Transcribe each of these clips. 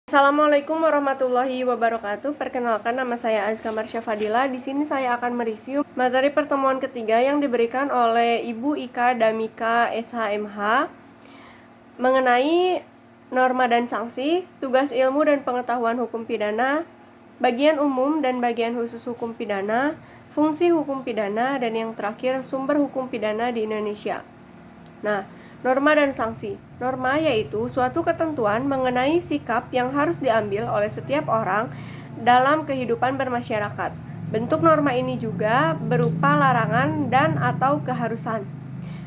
Assalamualaikum warahmatullahi wabarakatuh. Perkenalkan, nama saya Azka Marsha Fadila. Di sini saya akan mereview materi pertemuan ketiga yang diberikan oleh Ibu Ika Damika SHMH mengenai norma dan sanksi, tugas ilmu dan pengetahuan hukum pidana, bagian umum dan bagian khusus hukum pidana, fungsi hukum pidana, dan yang terakhir sumber hukum pidana di Indonesia. Nah, norma dan sanksi. Norma yaitu suatu ketentuan mengenai sikap yang harus diambil oleh setiap orang dalam kehidupan bermasyarakat. Bentuk norma ini juga berupa larangan dan atau keharusan.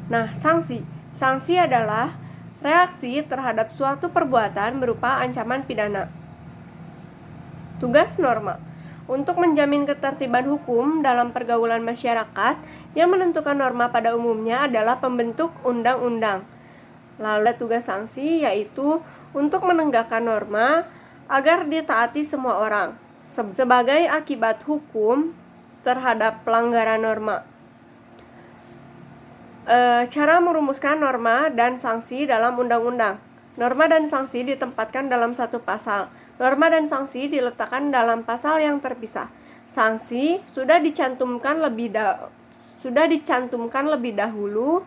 Nah, sanksi. Sanksi adalah reaksi terhadap suatu perbuatan berupa ancaman pidana. Tugas norma. Untuk menjamin ketertiban hukum dalam pergaulan masyarakat, yang menentukan norma pada umumnya adalah pembentuk undang-undang. Lalu tugas sanksi yaitu untuk menegakkan norma agar ditaati semua orang sebagai akibat hukum terhadap pelanggaran norma. Cara merumuskan norma dan sanksi dalam undang-undang. Norma dan sanksi ditempatkan dalam satu pasal. Norma dan sanksi diletakkan dalam pasal yang terpisah. Sanksi sudah dicantumkan lebih dahulu,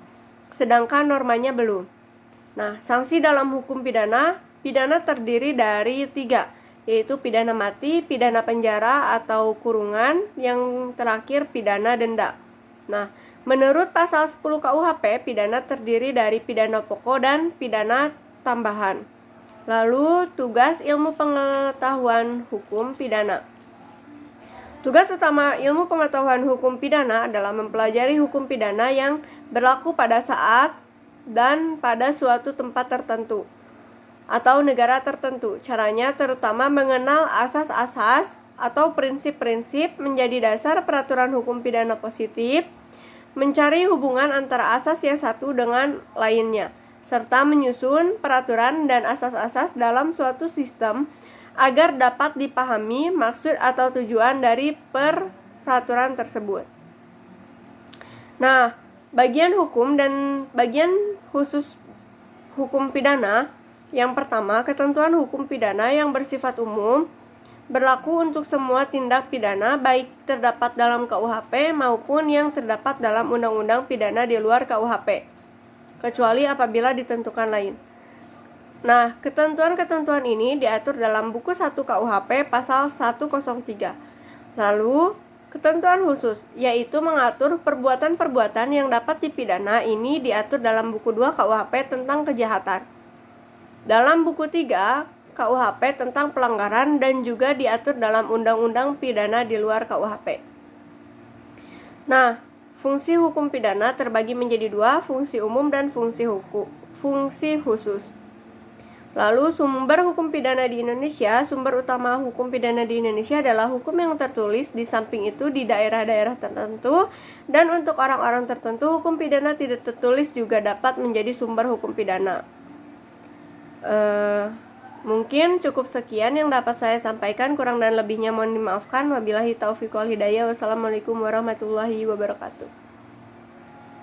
sedangkan normanya belum. Nah, sanksi dalam hukum pidana terdiri dari 3, yaitu pidana mati, pidana penjara atau kurungan, yang terakhir pidana denda. Nah, menurut pasal 10 KUHP, pidana terdiri dari pidana pokok dan pidana tambahan. Lalu, tugas ilmu pengetahuan hukum pidana. Tugas utama ilmu pengetahuan hukum pidana adalah mempelajari hukum pidana yang berlaku pada saat dan pada suatu tempat tertentu atau negara tertentu. Caranya terutama mengenal asas-asas atau prinsip-prinsip menjadi dasar peraturan hukum pidana positif, mencari hubungan antara asas yang satu dengan lainnya, serta menyusun peraturan dan asas-asas dalam suatu sistem agar dapat dipahami maksud atau tujuan dari peraturan tersebut. Nah, bagian hukum dan bagian khusus hukum pidana. Yang pertama, ketentuan hukum pidana yang bersifat umum berlaku untuk semua tindak pidana baik terdapat dalam KUHP maupun yang terdapat dalam undang-undang pidana di luar KUHP, kecuali apabila ditentukan lain. Nah, ketentuan-ketentuan ini diatur dalam buku 1 KUHP pasal 103. Lalu, ketentuan khusus, yaitu mengatur perbuatan-perbuatan yang dapat dipidana, ini diatur dalam buku 2 KUHP tentang kejahatan. Dalam buku 3 KUHP tentang pelanggaran dan juga diatur dalam undang-undang pidana di luar KUHP. Nah, fungsi hukum pidana terbagi menjadi 2, fungsi umum dan fungsi khusus. Lalu, sumber hukum pidana di Indonesia. Sumber utama hukum pidana di Indonesia adalah hukum yang tertulis. Di samping itu, di daerah-daerah tertentu dan untuk orang-orang tertentu, hukum pidana tidak tertulis juga dapat menjadi sumber hukum pidana. Mungkin cukup sekian yang dapat saya sampaikan. Kurang dan lebihnya mohon dimaafkan. Wabillahi taufiq wal hidayah. Wassalamualaikum warahmatullahi wabarakatuh.